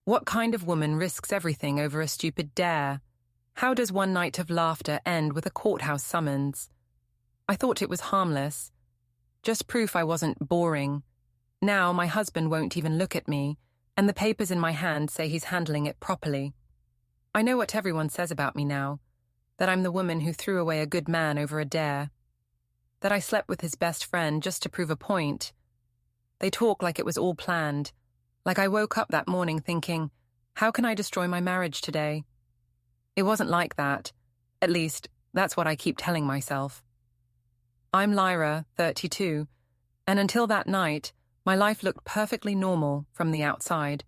What kind of woman risks everything over a stupid dare? How does one night of laughter end with a courthouse summons? I thought it was harmless. Just proof I wasn't boring. Now my husband won't even look at me, and the papers in my hand say he's handling it properly. I know what everyone says about me now, that I'm the woman who threw away a good man over a dare, that I slept with his best friend just to prove a point. They talk like it was all planned, like I woke up that morning thinking, how can I destroy my marriage today? It wasn't like that. At least, that's what I keep telling myself. I'm Lyra, 32, and until that night, my life looked perfectly normal from the outside.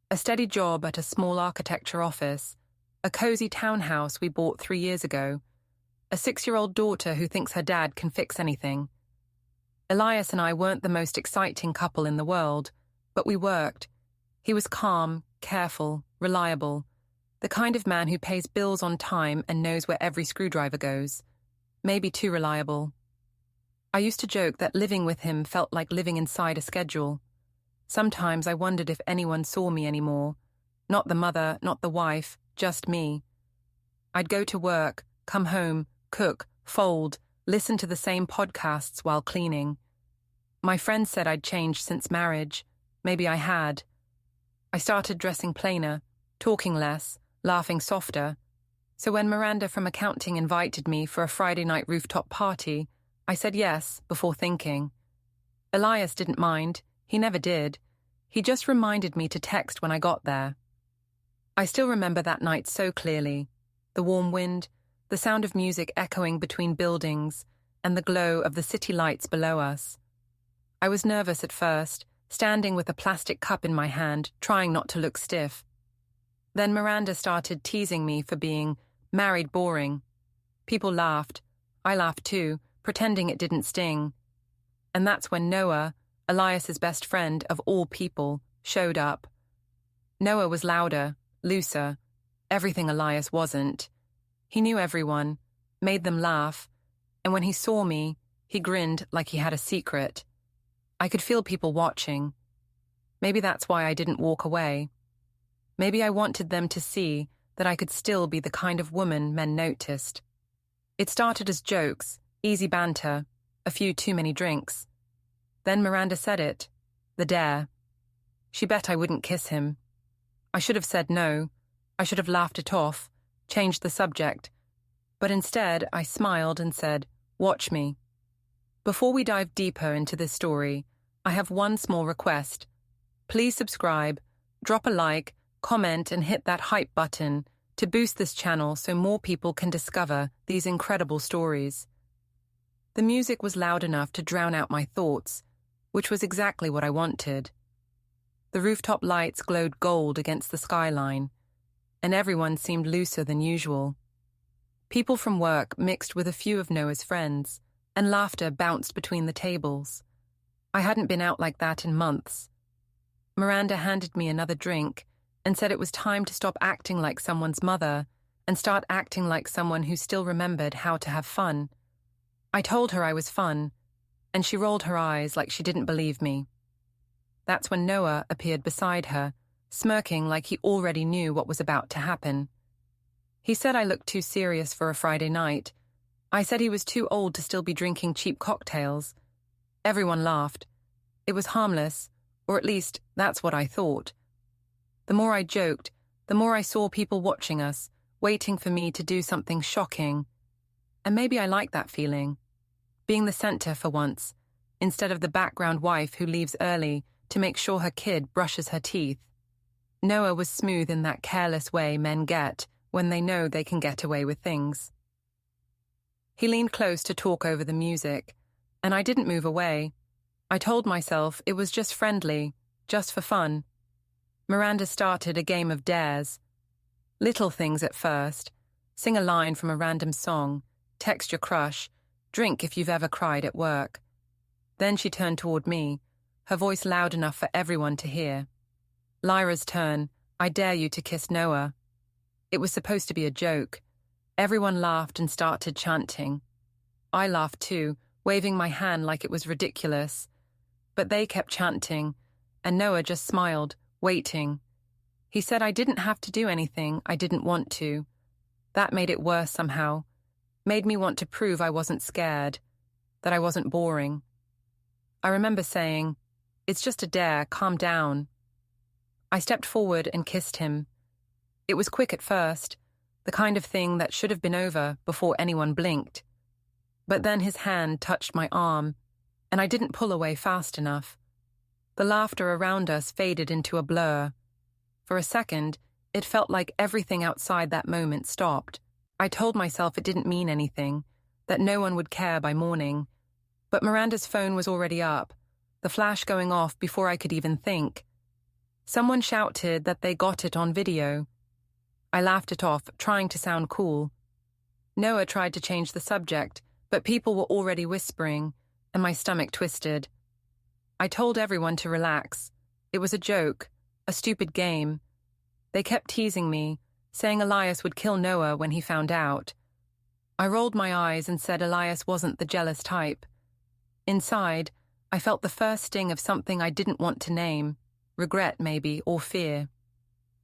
A steady job at a small architecture office, a cozy townhouse we bought 3 years ago, a 6-year-old daughter who thinks her dad can fix anything. Elias and I weren't the most exciting couple in the world, but we worked. He was calm, careful, reliable, the kind of man who pays bills on time and knows where every screwdriver goes. Maybe too reliable. I used to joke that living with him felt like living inside a schedule. Sometimes I wondered if anyone saw me anymore. Not the mother, not the wife, just me. I'd go to work, come home, cook, fold, listen to the same podcasts while cleaning. My friends said I'd changed since marriage. Maybe I had. I started dressing plainer, talking less, laughing softer. So when Miranda from accounting invited me for a Friday night rooftop party, I said yes before thinking. Elias didn't mind. He never did. He just reminded me to text when I got there. I still remember that night so clearly. The warm wind, the sound of music echoing between buildings, and the glow of the city lights below us. I was nervous at first, standing with a plastic cup in my hand, trying not to look stiff. Then Miranda started teasing me for being married boring. People laughed. I laughed too, pretending it didn't sting. And that's when Noah, Elias's best friend of all people, showed up. Noah was louder, looser, everything Elias wasn't. He knew everyone, made them laugh, and when he saw me, he grinned like he had a secret. I could feel people watching. Maybe that's why I didn't walk away. Maybe I wanted them to see that I could still be the kind of woman men noticed. It started as jokes, easy banter, a few too many drinks. Then Miranda said it, the dare. She bet I wouldn't kiss him. I should have said no. I should have laughed it off, changed the subject. But instead, I smiled and said, watch me. Before we dive deeper into this story, I have one small request. Please subscribe, drop a like, comment, and hit that hype button to boost this channel so more people can discover these incredible stories. The music was loud enough to drown out my thoughts, which was exactly what I wanted. The rooftop lights glowed gold against the skyline, and everyone seemed looser than usual. People from work mixed with a few of Noah's friends, and laughter bounced between the tables. I hadn't been out like that in months. Miranda handed me another drink and said it was time to stop acting like someone's mother and start acting like someone who still remembered how to have fun. I told her I was fun, and she rolled her eyes like she didn't believe me. That's when Noah appeared beside her, smirking like he already knew what was about to happen. He said I looked too serious for a Friday night. I said he was too old to still be drinking cheap cocktails. Everyone laughed. It was harmless, or at least that's what I thought. The more I joked, the more I saw people watching us, waiting for me to do something shocking. And maybe I liked that feeling. Being the center for once, instead of the background wife who leaves early to make sure her kid brushes her teeth. Noah was smooth in that careless way men get when they know they can get away with things. He leaned close to talk over the music, and I didn't move away. I told myself it was just friendly, just for fun. Miranda started a game of dares. Little things at first. Sing a line from a random song, text your crush, drink if you've ever cried at work. Then she turned toward me, her voice loud enough for everyone to hear. Lyra's turn. I dare you to kiss Noah. It was supposed to be a joke. Everyone laughed and started chanting. I laughed too, waving my hand like it was ridiculous. But they kept chanting, and Noah just smiled, waiting. He said I didn't have to do anything I didn't want to. That made it worse somehow. Made me want to prove I wasn't scared, that I wasn't boring. I remember saying, "It's just a dare, calm down." I stepped forward and kissed him. It was quick at first, the kind of thing that should have been over before anyone blinked. But then his hand touched my arm, and I didn't pull away fast enough. The laughter around us faded into a blur. For a second, it felt like everything outside that moment stopped. I told myself it didn't mean anything, that no one would care by morning. But Miranda's phone was already up, the flash going off before I could even think. Someone shouted that they got it on video. I laughed it off, trying to sound cool. Noah tried to change the subject, but people were already whispering, and my stomach twisted. I told everyone to relax. It was a joke, a stupid game. They kept teasing me, saying Elias would kill Noah when he found out. I rolled my eyes and said Elias wasn't the jealous type. Inside, I felt the first sting of something I didn't want to name, regret maybe, or fear.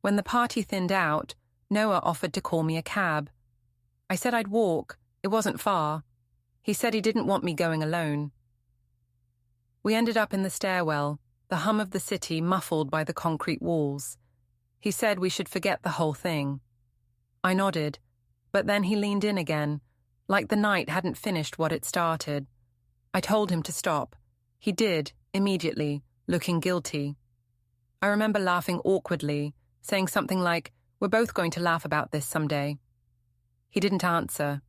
When the party thinned out, Noah offered to call me a cab. I said I'd walk, it wasn't far. He said he didn't want me going alone. We ended up in the stairwell, the hum of the city muffled by the concrete walls. He said we should forget the whole thing. I nodded, but then he leaned in again, like the night hadn't finished what it started. I told him to stop. He did, immediately, looking guilty. I remember laughing awkwardly, saying something like, "We're both going to laugh about this someday." He didn't answer.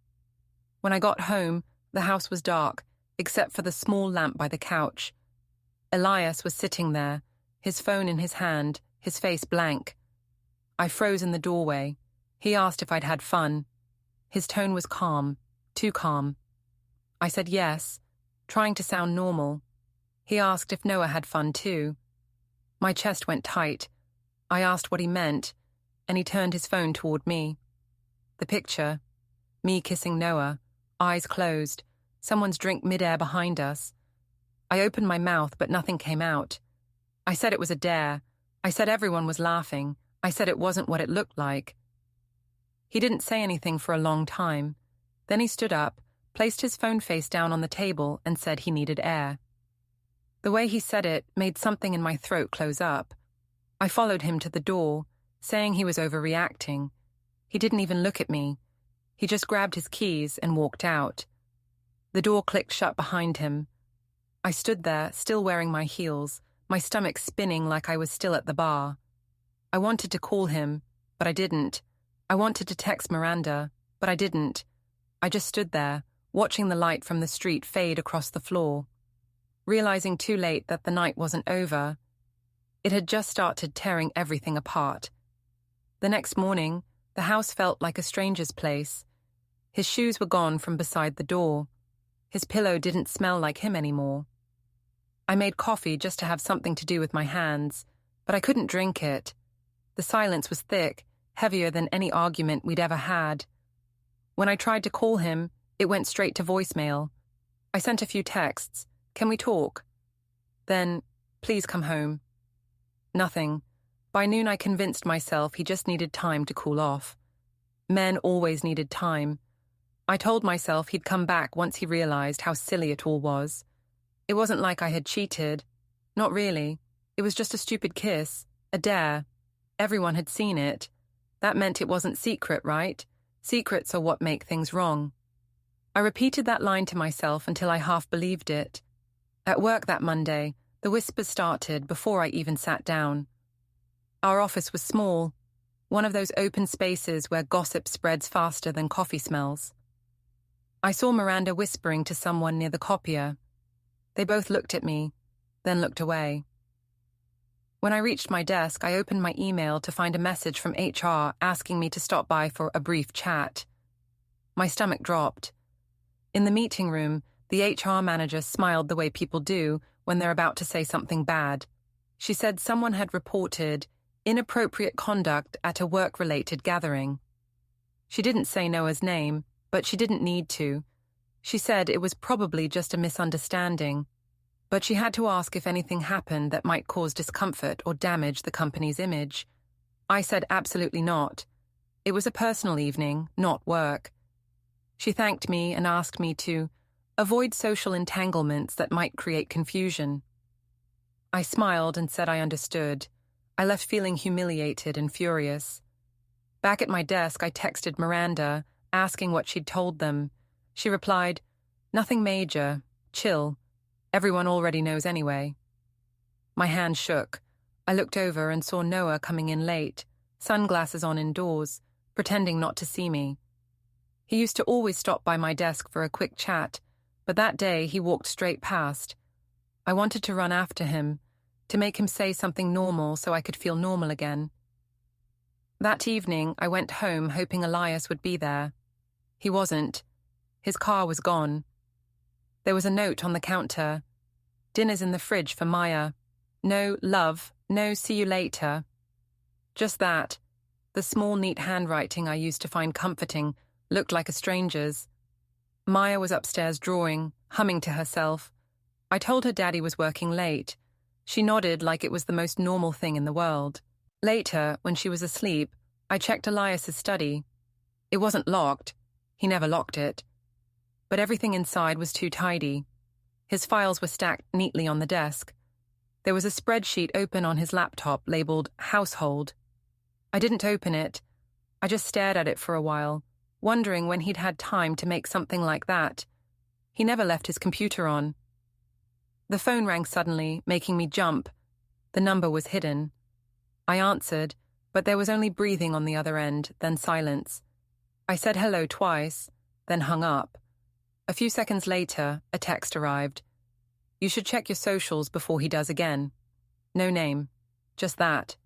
When I got home, the house was dark, except for the small lamp by the couch. Elias was sitting there, his phone in his hand, his face blank. I froze in the doorway. He asked if I'd had fun. His tone was calm, too calm. I said yes, trying to sound normal. He asked if Noah had fun too. My chest went tight. I asked what he meant, and he turned his phone toward me. The picture, me kissing Noah, eyes closed, someone's drink midair behind us. I opened my mouth, but nothing came out. I said it was a dare. I said everyone was laughing. I said it wasn't what it looked like. He didn't say anything for a long time. Then he stood up, placed his phone face down on the table, and said he needed air. The way he said it made something in my throat close up. I followed him to the door, saying he was overreacting. He didn't even look at me. He just grabbed his keys and walked out. The door clicked shut behind him. I stood there, still wearing my heels, my stomach spinning like I was still at the bar. I wanted to call him, but I didn't. I wanted to text Miranda, but I didn't. I just stood there, watching the light from the street fade across the floor, realizing too late that the night wasn't over. It had just started tearing everything apart. The next morning, the house felt like a stranger's place. His shoes were gone from beside the door. His pillow didn't smell like him anymore. I made coffee just to have something to do with my hands, but I couldn't drink it. The silence was thick, heavier than any argument we'd ever had. When I tried to call him, it went straight to voicemail. I sent a few texts. "Can we talk?" Then, "Please come home." Nothing. By noon I convinced myself he just needed time to cool off. Men always needed time. I told myself he'd come back once he realized how silly it all was. It wasn't like I had cheated. Not really. It was just a stupid kiss, a dare. Everyone had seen it. That meant it wasn't secret, right? Secrets are what make things wrong. I repeated that line to myself until I half believed it. At work that Monday, the whispers started before I even sat down. Our office was small, one of those open spaces where gossip spreads faster than coffee smells. I saw Miranda whispering to someone near the copier. They both looked at me, then looked away. When I reached my desk, I opened my email to find a message from HR asking me to stop by for a brief chat. My stomach dropped. In the meeting room, the HR manager smiled the way people do when they're about to say something bad. She said someone had reported inappropriate conduct at a work-related gathering. She didn't say Noah's name, but she didn't need to. She said it was probably just a misunderstanding, but she had to ask if anything happened that might cause discomfort or damage the company's image. I said absolutely not. It was a personal evening, not work. She thanked me and asked me to avoid social entanglements that might create confusion. I smiled and said I understood. I left feeling humiliated and furious. Back at my desk, I texted Miranda, asking what she'd told them. She replied, "Nothing major. Chill. Everyone already knows anyway." My hand shook. I looked over and saw Noah coming in late, sunglasses on indoors, pretending not to see me. He used to always stop by my desk for a quick chat, but that day he walked straight past. I wanted to run after him, to make him say something normal so I could feel normal again. That evening, I went home hoping Elias would be there. He wasn't. His car was gone. There was a note on the counter. "Dinner's in the fridge for Maya. No love, no see you later." Just that. The small, neat handwriting I used to find comforting looked like a stranger's. Maya was upstairs drawing, humming to herself. I told her Daddy was working late. She nodded like it was the most normal thing in the world. Later, when she was asleep, I checked Elias's study. It wasn't locked. He never locked it. But everything inside was too tidy. His files were stacked neatly on the desk. There was a spreadsheet open on his laptop labeled Household. I didn't open it. I just stared at it for a while, wondering when he'd had time to make something like that. He never left his computer on. The phone rang suddenly, making me jump. The number was hidden. I answered, but there was only breathing on the other end, then silence. I said hello twice, then hung up. A few seconds later, a text arrived. "You should check your socials before he does again." No name. Just that.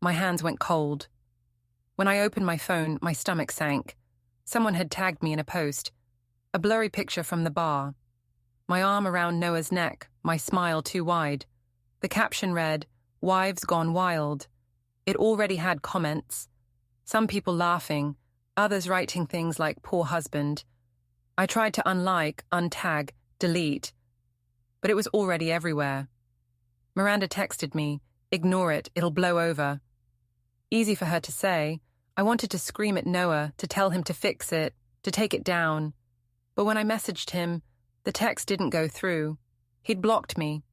My hands went cold. When I opened my phone, my stomach sank. Someone had tagged me in a post. A blurry picture from the bar. My arm around Noah's neck, my smile too wide. The caption read, "Wives Gone Wild." It already had comments. Some people laughing, others writing things like "poor husband." I tried to unlike, untag, delete. But it was already everywhere. Miranda texted me, "Ignore it, it'll blow over." Easy for her to say. I wanted to scream at Noah, to tell him to fix it, to take it down. But when I messaged him, the text didn't go through. He'd blocked me.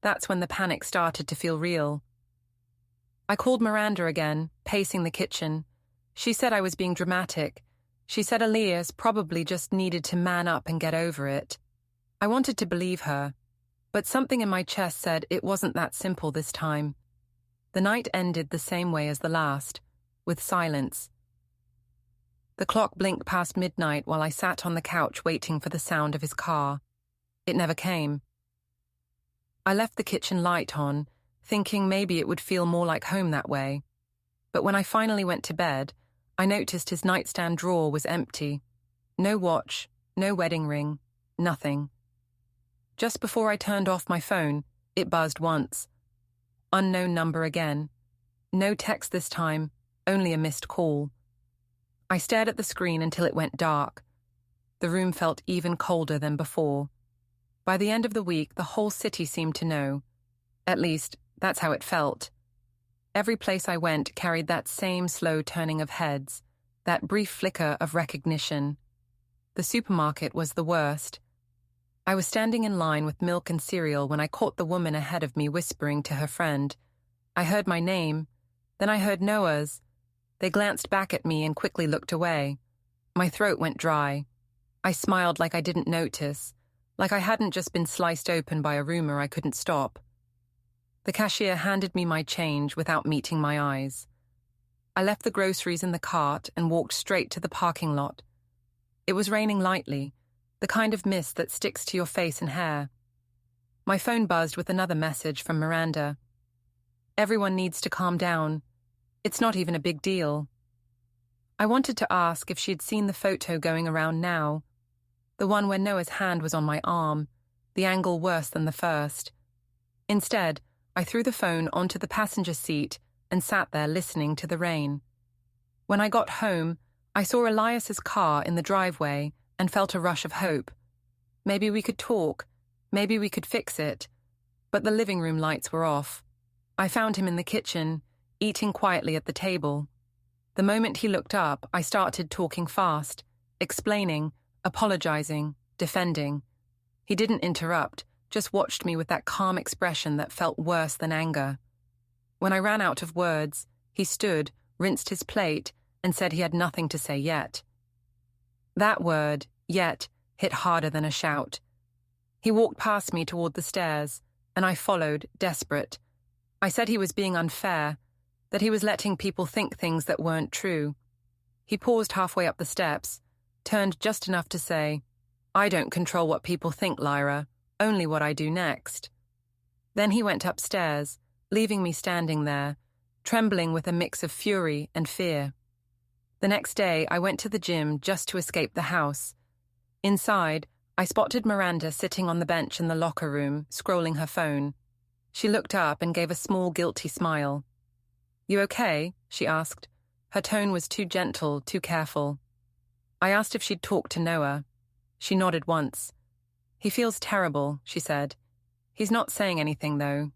That's when the panic started to feel real. I called Miranda again, pacing the kitchen. She said I was being dramatic. She said Elias probably just needed to man up and get over it. I wanted to believe her, but something in my chest said it wasn't that simple this time. The night ended the same way as the last, with silence. The clock blinked past midnight while I sat on the couch waiting for the sound of his car. It never came. I left the kitchen light on, thinking maybe it would feel more like home that way. But when I finally went to bed, I noticed his nightstand drawer was empty. No watch, no wedding ring, nothing. Just before I turned off my phone, it buzzed once. Unknown number again. No text this time, only a missed call. I stared at the screen until it went dark. The room felt even colder than before. By the end of the week, the whole city seemed to know. At least, that's how it felt. Every place I went carried that same slow turning of heads, that brief flicker of recognition. The supermarket was the worst. I was standing in line with milk and cereal when I caught the woman ahead of me whispering to her friend. I heard my name, then I heard Noah's. They glanced back at me and quickly looked away. My throat went dry. I smiled like I didn't notice, like I hadn't just been sliced open by a rumor I couldn't stop. The cashier handed me my change without meeting my eyes. I left the groceries in the cart and walked straight to the parking lot. It was raining lightly, the kind of mist that sticks to your face and hair. My phone buzzed with another message from Miranda. "Everyone needs to calm down. It's not even a big deal." I wanted to ask if she'd seen the photo going around now, the one where Noah's hand was on my arm, the angle worse than the first. Instead, I threw the phone onto the passenger seat and sat there listening to the rain. When I got home, I saw Elias's car in the driveway and felt a rush of hope. Maybe we could talk, maybe we could fix it. But the living room lights were off. I found him in the kitchen, eating quietly at the table. The moment he looked up, I started talking fast, explaining, apologizing, defending. He didn't interrupt, just watched me with that calm expression that felt worse than anger. When I ran out of words, he stood, rinsed his plate, and said he had nothing to say yet. That word, yet, hit harder than a shout. He walked past me toward the stairs, and I followed, desperate. I said he was being unfair, that he was letting people think things that weren't true. He paused halfway up the steps, turned just enough to say, "I don't control what people think, Lyra, only what I do next." Then he went upstairs, leaving me standing there, trembling with a mix of fury and fear. The next day, I went to the gym just to escape the house. Inside, I spotted Miranda sitting on the bench in the locker room, scrolling her phone. She looked up and gave a small, guilty smile. "You okay?" she asked. Her tone was too gentle, too careful. I asked if she'd talked to Noah. She nodded once. "He feels terrible," she said. "He's not saying anything, though.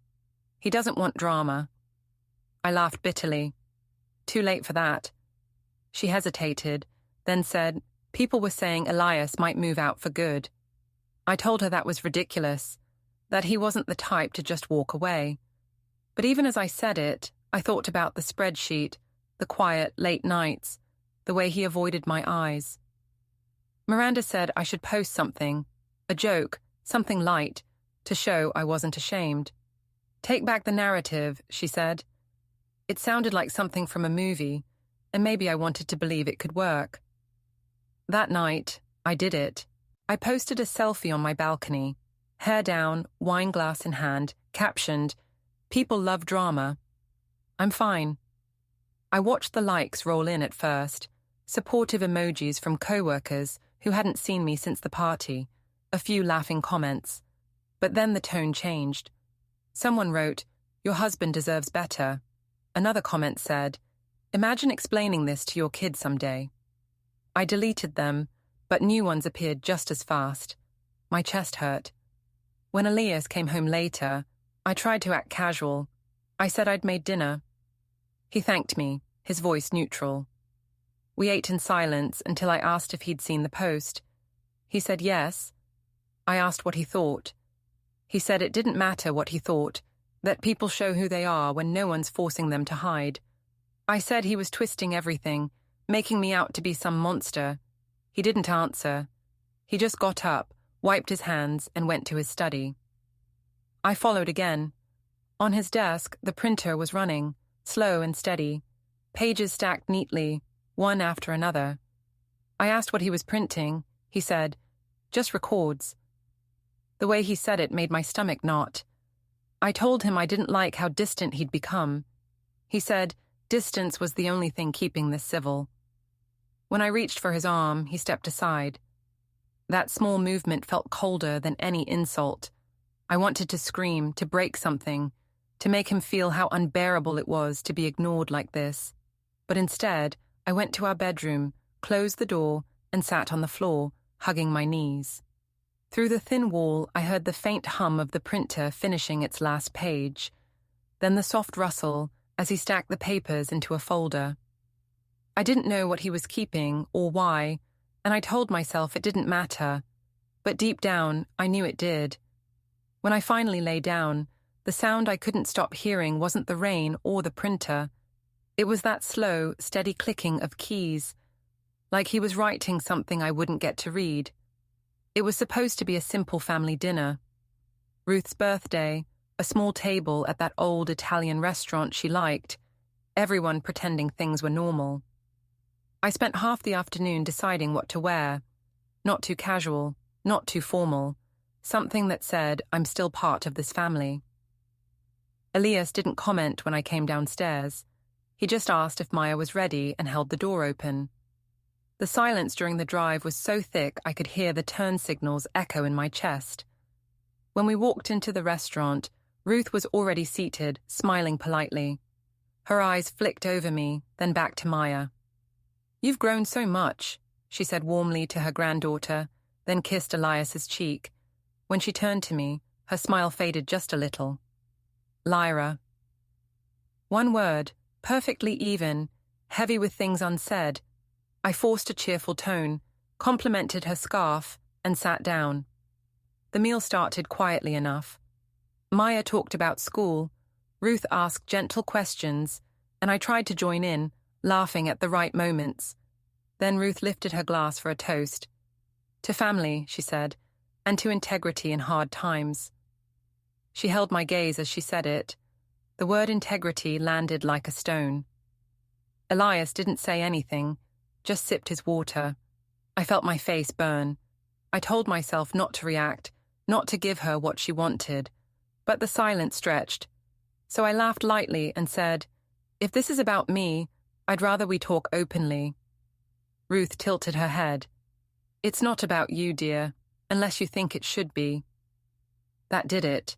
He doesn't want drama." I laughed bitterly. "Too late for that." She hesitated, then said people were saying Elias might move out for good. I told her that was ridiculous, that he wasn't the type to just walk away. But even as I said it, I thought about the spreadsheet, the quiet, late nights, the way he avoided my eyes. Miranda said I should post something, a joke, something light, to show I wasn't ashamed. "Take back the narrative," she said. It sounded like something from a movie, and maybe I wanted to believe it could work. That night, I did it. I posted a selfie on my balcony, hair down, wine glass in hand, captioned, "People love drama. I'm fine." I watched the likes roll in at first, supportive emojis from co-workers who hadn't seen me since the party, a few laughing comments. But then the tone changed. Someone wrote, "Your husband deserves better." Another comment said, "Imagine explaining this to your kid someday." I deleted them, but new ones appeared just as fast. My chest hurt. When Elias came home later, I tried to act casual. I said I'd made dinner. He thanked me, his voice neutral. We ate in silence until I asked if he'd seen the post. He said yes. I asked what he thought. He said it didn't matter what he thought, that people show who they are when no one's forcing them to hide. I said he was twisting everything, making me out to be some monster. He didn't answer. He just got up, wiped his hands, and went to his study. I followed again. On his desk, the printer was running, slow and steady, pages stacked neatly, one after another. I asked what he was printing. He said, "Just records." The way he said it made my stomach knot. I told him I didn't like how distant he'd become. He said distance was the only thing keeping this civil. When I reached for his arm, he stepped aside. That small movement felt colder than any insult. I wanted to scream, to break something, to make him feel how unbearable it was to be ignored like this. But instead, I went to our bedroom, closed the door, and sat on the floor, hugging my knees. Through the thin wall, I heard the faint hum of the printer finishing its last page, then the soft rustle as he stacked the papers into a folder. I didn't know what he was keeping or why, and I told myself it didn't matter, but deep down, I knew it did. When I finally lay down, the sound I couldn't stop hearing wasn't the rain or the printer. It was that slow, steady clicking of keys, like he was writing something I wouldn't get to read. It was supposed to be a simple family dinner. Ruth's birthday, a small table at that old Italian restaurant she liked, everyone pretending things were normal. I spent half the afternoon deciding what to wear. Not too casual, not too formal. Something that said I'm still part of this family. Elias didn't comment when I came downstairs. He just asked if Maya was ready and held the door open. The silence during the drive was so thick I could hear the turn signals echo in my chest. When we walked into the restaurant, Ruth was already seated, smiling politely. Her eyes flicked over me, then back to Maya. "You've grown so much," she said warmly to her granddaughter, then kissed Elias's cheek. When she turned to me, her smile faded just a little. "Lyra." One word, perfectly even, heavy with things unsaid. I forced a cheerful tone, complimented her scarf, and sat down. The meal started quietly enough. Maya talked about school, Ruth asked gentle questions, and I tried to join in, laughing at the right moments. Then Ruth lifted her glass for a toast. To family, she said, and to integrity in hard times. She held my gaze as she said it. The word integrity landed like a stone. Elias didn't say anything, just sipped his water. I felt my face burn. I told myself not to react, not to give her what she wanted. But the silence stretched. So I laughed lightly and said, "If this is about me, I'd rather we talk openly." Ruth tilted her head. "It's not about you, dear, unless you think it should be." That did it.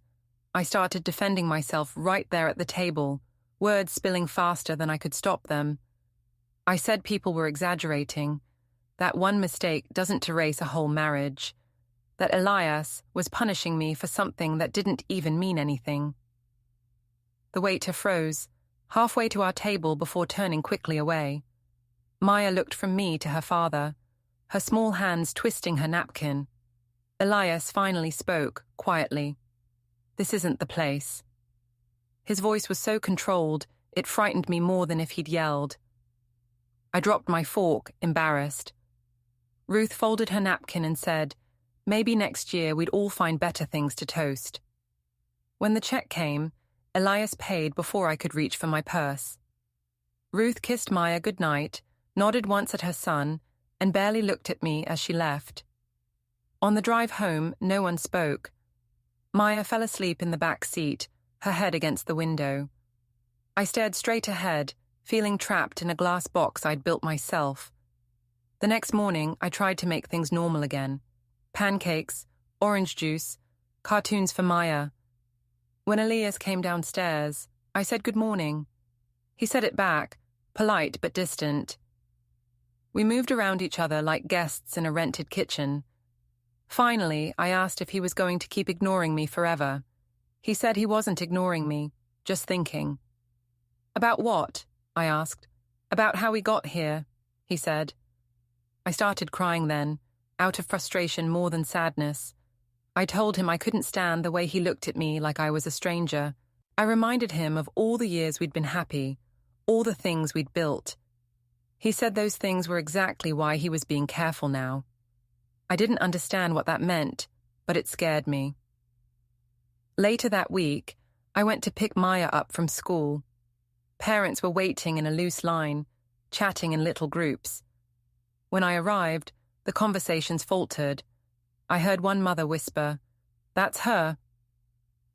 I started defending myself right there at the table, words spilling faster than I could stop them. I said people were exaggerating, that one mistake doesn't erase a whole marriage, that Elias was punishing me for something that didn't even mean anything. The waiter froze, halfway to our table before turning quickly away. Maya looked from me to her father, her small hands twisting her napkin. Elias finally spoke, quietly. "This isn't the place." His voice was so controlled, it frightened me more than if he'd yelled. I dropped my fork, embarrassed. Ruth folded her napkin and said, "Maybe next year we'd all find better things to toast." When the check came, Elias paid before I could reach for my purse. Ruth kissed Maya goodnight, nodded once at her son, and barely looked at me as she left. On the drive home, no one spoke. Maya fell asleep in the back seat, her head against the window. I stared straight ahead, feeling trapped in a glass box I'd built myself. The next morning, I tried to make things normal again. Pancakes, orange juice, cartoons for Maya. When Elias came downstairs, I said good morning. He said it back, polite but distant. We moved around each other like guests in a rented kitchen. Finally, I asked if he was going to keep ignoring me forever. He said he wasn't ignoring me, just thinking. "About what?" I asked. "About how we got here," he said. I started crying then, out of frustration more than sadness. I told him I couldn't stand the way he looked at me like I was a stranger. I reminded him of all the years we'd been happy, all the things we'd built. He said those things were exactly why he was being careful now. I didn't understand what that meant, but it scared me. Later that week, I went to pick Maya up from school. Parents were waiting in a loose line, chatting in little groups. When I arrived, the conversations faltered. I heard one mother whisper, "That's her."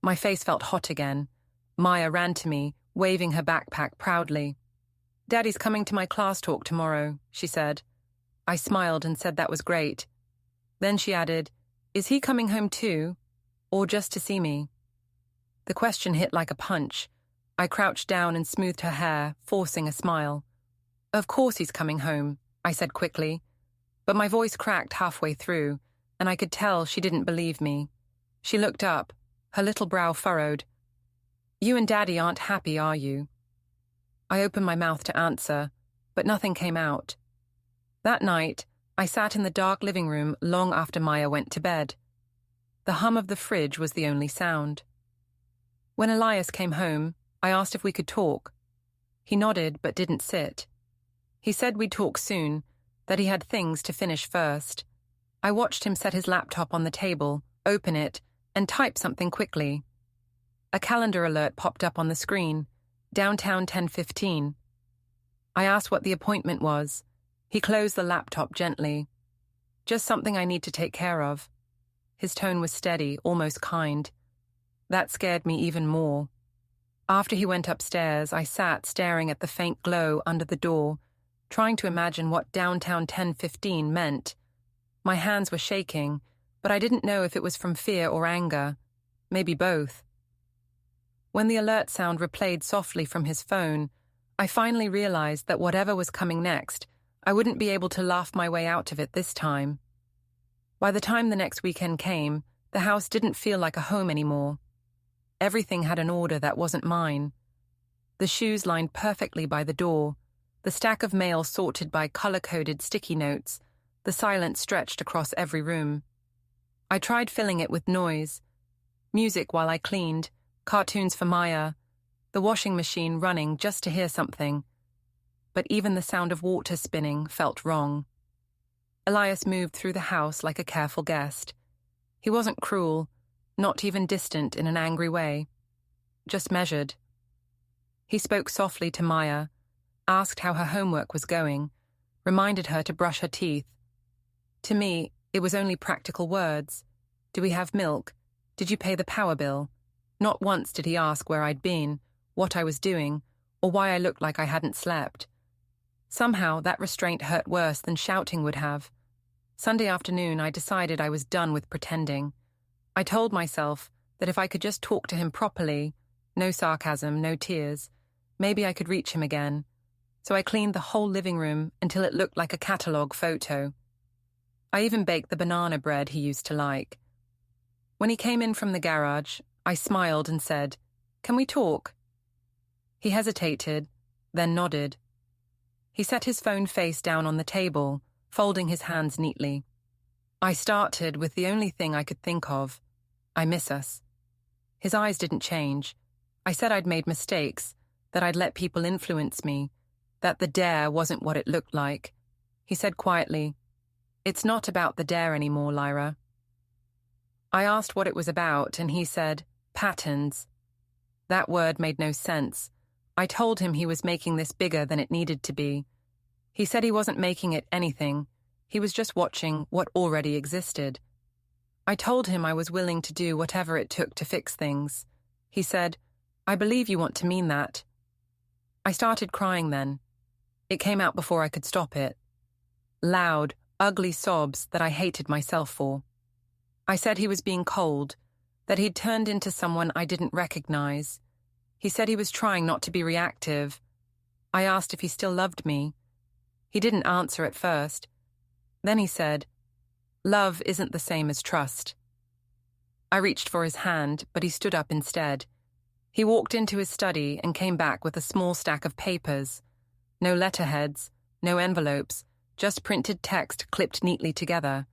My face felt hot again. Maya ran to me, waving her backpack proudly. "Daddy's coming to my class talk tomorrow," she said. I smiled and said that was great. Then she added, "Is he coming home too, or just to see me?" The question hit like a punch. I crouched down and smoothed her hair, forcing a smile. "Of course he's coming home," I said quickly, but my voice cracked halfway through, and I could tell she didn't believe me. She looked up, her little brow furrowed. "You and Daddy aren't happy, are you?" I opened my mouth to answer, but nothing came out. That night, I sat in the dark living room long after Maya went to bed. The hum of the fridge was the only sound. When Elias came home, I asked if we could talk. He nodded but didn't sit. He said we'd talk soon, that he had things to finish first. I watched him set his laptop on the table, open it, and type something quickly. A calendar alert popped up on the screen, downtown 10:15. I asked what the appointment was. He closed the laptop gently. "Just something I need to take care of." His tone was steady, almost kind. That scared me even more. After he went upstairs, I sat staring at the faint glow under the door, trying to imagine what downtown 10:15 meant. My hands were shaking, but I didn't know if it was from fear or anger. Maybe both. When the alert sound replayed softly from his phone, I finally realized that whatever was coming next, I wouldn't be able to laugh my way out of it this time. By the time the next weekend came, the house didn't feel like a home anymore. Everything had an order that wasn't mine. The shoes lined perfectly by the door, the stack of mail sorted by color-coded sticky notes, the silence stretched across every room. I tried filling it with noise. Music while I cleaned, cartoons for Maya, the washing machine running just to hear something. But even the sound of water spinning felt wrong. Elias moved through the house like a careful guest. He wasn't cruel, not even distant in an angry way, just measured. He spoke softly to Maya, asked how her homework was going, reminded her to brush her teeth. To me, it was only practical words. Do we have milk? Did you pay the power bill? Not once did he ask where I'd been, what I was doing, or why I looked like I hadn't slept. Somehow, that restraint hurt worse than shouting would have. Sunday afternoon, I decided I was done with pretending. I told myself that if I could just talk to him properly, no sarcasm, no tears, maybe I could reach him again. So I cleaned the whole living room until it looked like a catalogue photo. I even baked the banana bread he used to like. When he came in from the garage, I smiled and said, "Can we talk?" He hesitated, then nodded. He set his phone face down on the table, folding his hands neatly. I started with the only thing I could think of. I miss us. His eyes didn't change. I said I'd made mistakes, that I'd let people influence me, that the dare wasn't what it looked like. He said quietly, "It's not about the dare anymore, Lyra." I asked what it was about, and he said, "Patterns." That word made no sense. I told him he was making this bigger than it needed to be. He said he wasn't making it anything. He was just watching what already existed. I told him I was willing to do whatever it took to fix things. He said, "I believe you want to mean that." I started crying then. It came out before I could stop it. Loud, ugly sobs that I hated myself for. I said he was being cold, that he'd turned into someone I didn't recognize. He said he was trying not to be reactive. I asked if he still loved me. He didn't answer at first. Then he said, "Love isn't the same as trust." I reached for his hand, but he stood up instead. He walked into his study and came back with a small stack of papers. No letterheads, no envelopes, just printed text clipped neatly together.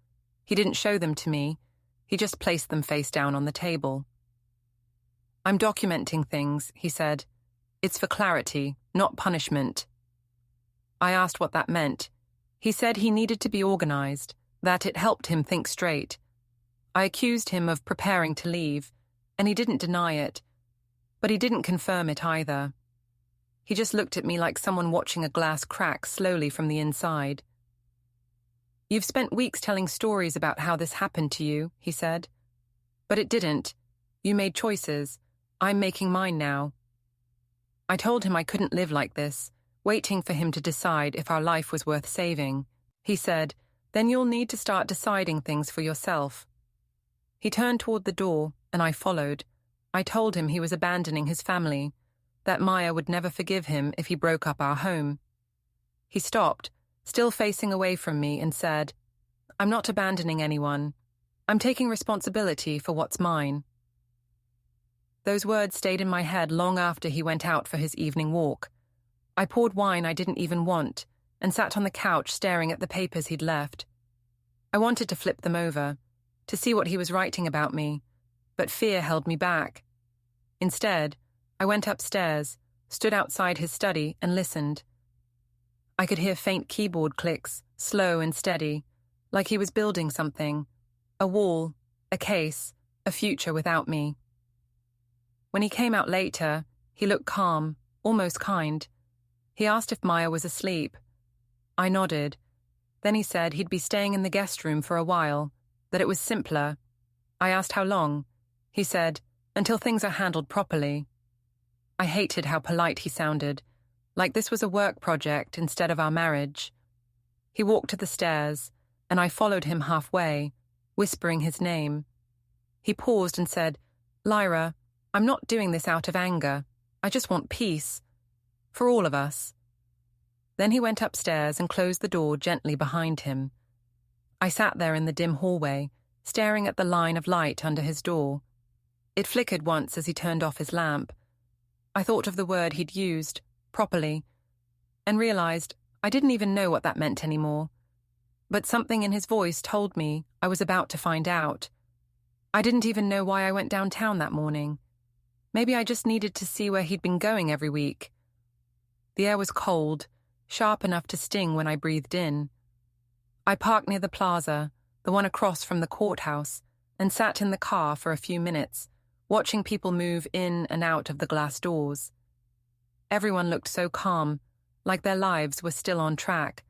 He didn't show them to me. He just placed them face down on the table. "I'm documenting things," he said. "It's for clarity, not punishment." I asked what that meant. He said he needed to be organized, that it helped him think straight. I accused him of preparing to leave, and he didn't deny it, but he didn't confirm it either. He just looked at me like someone watching a glass crack slowly from the inside. "You've spent weeks telling stories about how this happened to you," he said. "But it didn't. You made choices. I'm making mine now." I told him I couldn't live like this, waiting for him to decide if our life was worth saving. He said, "Then you'll need to start deciding things for yourself." He turned toward the door, and I followed. I told him he was abandoning his family, that Maya would never forgive him if he broke up our home. He stopped, still facing away from me, and said, "I'm not abandoning anyone. I'm taking responsibility for what's mine." Those words stayed in my head long after he went out for his evening walk. I poured wine I didn't even want and sat on the couch staring at the papers he'd left. I wanted to flip them over, to see what he was writing about me, but fear held me back. Instead, I went upstairs, stood outside his study, and listened. I could hear faint keyboard clicks, slow and steady, like he was building something. A wall, a case, a future without me. When he came out later, he looked calm, almost kind. He asked if Maya was asleep. I nodded. Then he said he'd be staying in the guest room for a while, that it was simpler. I asked how long. He said, "Until things are handled properly." I hated how polite he sounded, like this was a work project instead of our marriage. He walked to the stairs, and I followed him halfway, whispering his name. He paused and said, "Lyra, I'm not doing this out of anger. I just want peace. For all of us." Then he went upstairs and closed the door gently behind him. I sat there in the dim hallway, staring at the line of light under his door. It flickered once as he turned off his lamp. I thought of the word he'd used, properly, and realized I didn't even know what that meant anymore. But something in his voice told me I was about to find out. I didn't even know why I went downtown that morning. Maybe I just needed to see where he'd been going every week. The air was cold, sharp enough to sting when I breathed in. I parked near the plaza, the one across from the courthouse, and sat in the car for a few minutes, watching people move in and out of the glass doors. Everyone looked so calm, like their lives were still on track.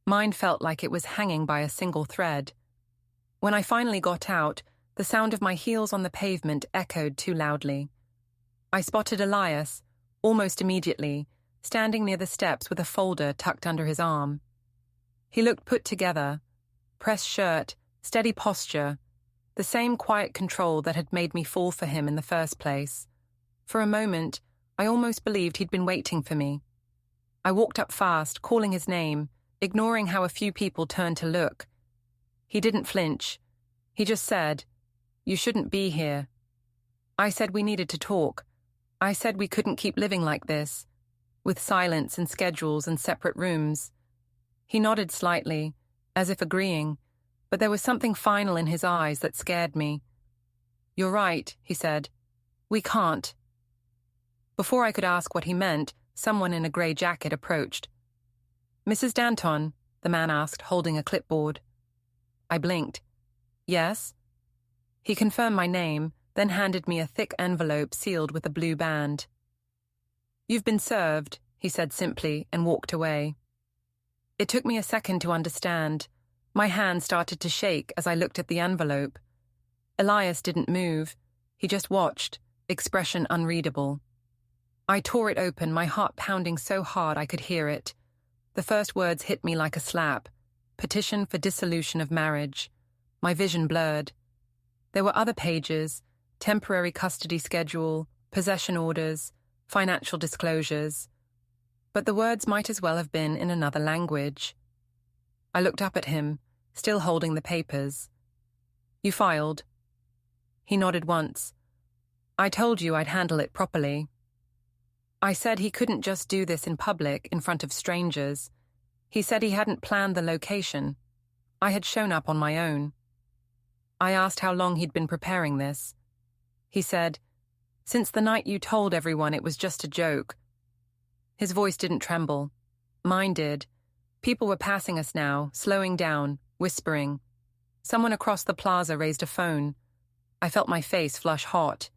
Mine felt like it was hanging by a single thread. When I finally got out, the sound of my heels on the pavement echoed too loudly. I spotted Elias, almost immediately, standing near the steps with a folder tucked under his arm. He looked put together, pressed shirt, steady posture, the same quiet control that had made me fall for him in the first place. For a moment, I almost believed he'd been waiting for me. I walked up fast, calling his name, ignoring how a few people turned to look. He didn't flinch. He just said, "You shouldn't be here." I said we needed to talk. I said we couldn't keep living like this, with silence and schedules and separate rooms. He nodded slightly, as if agreeing, but there was something final in his eyes that scared me. "You're right," he said. "We can't." Before I could ask what he meant, someone in a grey jacket approached. "Mrs. Danton?" the man asked, holding a clipboard. I blinked. "Yes?" He confirmed my name, then handed me a thick envelope sealed with a blue band. "You've been served," he said simply, and walked away. It took me a second to understand. My hand started to shake as I looked at the envelope. Elias didn't move. He just watched, expression unreadable. I tore it open, my heart pounding so hard I could hear it. The first words hit me like a slap. Petition for dissolution of marriage. My vision blurred. There were other pages, temporary custody schedule, possession orders, financial disclosures. But the words might as well have been in another language. I looked up at him, still holding the papers. "You filed?" He nodded once. "I told you I'd handle it properly." I said he couldn't just do this in public, in front of strangers. He said he hadn't planned the location. I had shown up on my own. I asked how long he'd been preparing this. He said, "Since the night you told everyone it was just a joke." His voice didn't tremble. Mine did. People were passing us now, slowing down, whispering. Someone across the plaza raised a phone. I felt my face flush hot.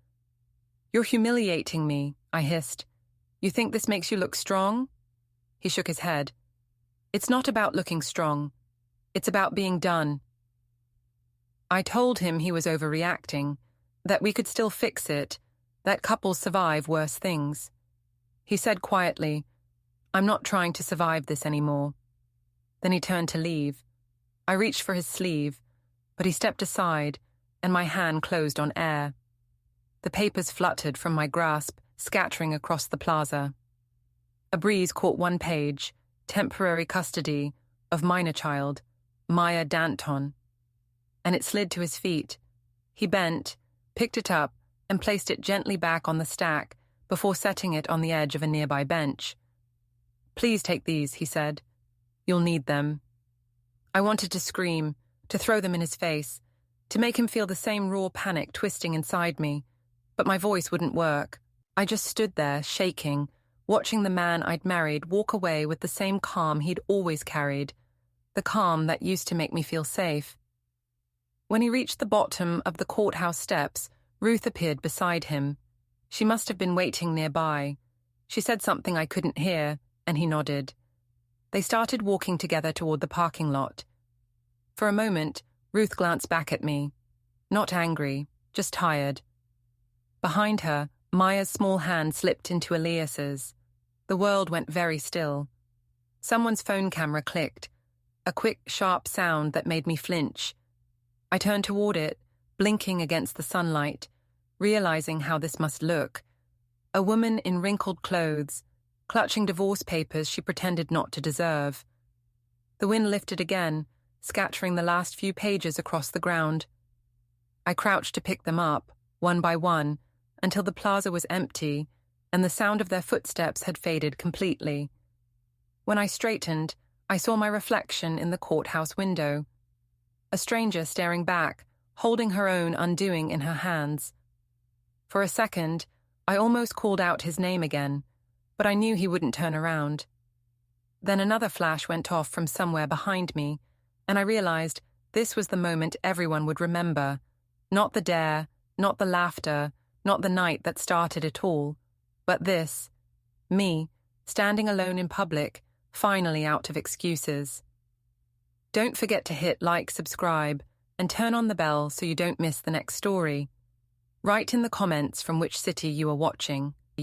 "You're humiliating me," I hissed. "You think this makes you look strong?" He shook his head. "It's not about looking strong. It's about being done." I told him he was overreacting, that we could still fix it, that couples survive worse things. He said quietly, "I'm not trying to survive this anymore." Then he turned to leave. I reached for his sleeve, but he stepped aside, and my hand closed on air. The papers fluttered from my grasp, scattering across the plaza. A breeze caught one page, temporary custody of minor child, Maya Danton, and it slid to his feet. He bent, picked it up, and placed it gently back on the stack before setting it on the edge of a nearby bench. "Please take these," he said. "You'll need them." I wanted to scream, to throw them in his face, to make him feel the same raw panic twisting inside me, but my voice wouldn't work. I just stood there, shaking, watching the man I'd married walk away with the same calm he'd always carried, the calm that used to make me feel safe. When he reached the bottom of the courthouse steps, Ruth appeared beside him. She must have been waiting nearby. She said something I couldn't hear, and he nodded. They started walking together toward the parking lot. For a moment, Ruth glanced back at me. Not angry, just tired. Behind her, Maya's small hand slipped into Elias's. The world went very still. Someone's phone camera clicked, a quick, sharp sound that made me flinch. I turned toward it, blinking against the sunlight, realizing how this must look. A woman in wrinkled clothes, clutching divorce papers she pretended not to deserve. The wind lifted again, scattering the last few pages across the ground. I crouched to pick them up, one by one, until the plaza was empty, and the sound of their footsteps had faded completely. When I straightened, I saw my reflection in the courthouse window. A stranger staring back, holding her own undoing in her hands. For a second, I almost called out his name again, but I knew he wouldn't turn around. Then another flash went off from somewhere behind me, and I realized this was the moment everyone would remember. Not the dare, not the laughter, not the night that started it all, but this, me, standing alone in public, finally out of excuses. Don't forget to hit like, subscribe, and turn on the bell so you don't miss the next story. Write in the comments from which city you are watching.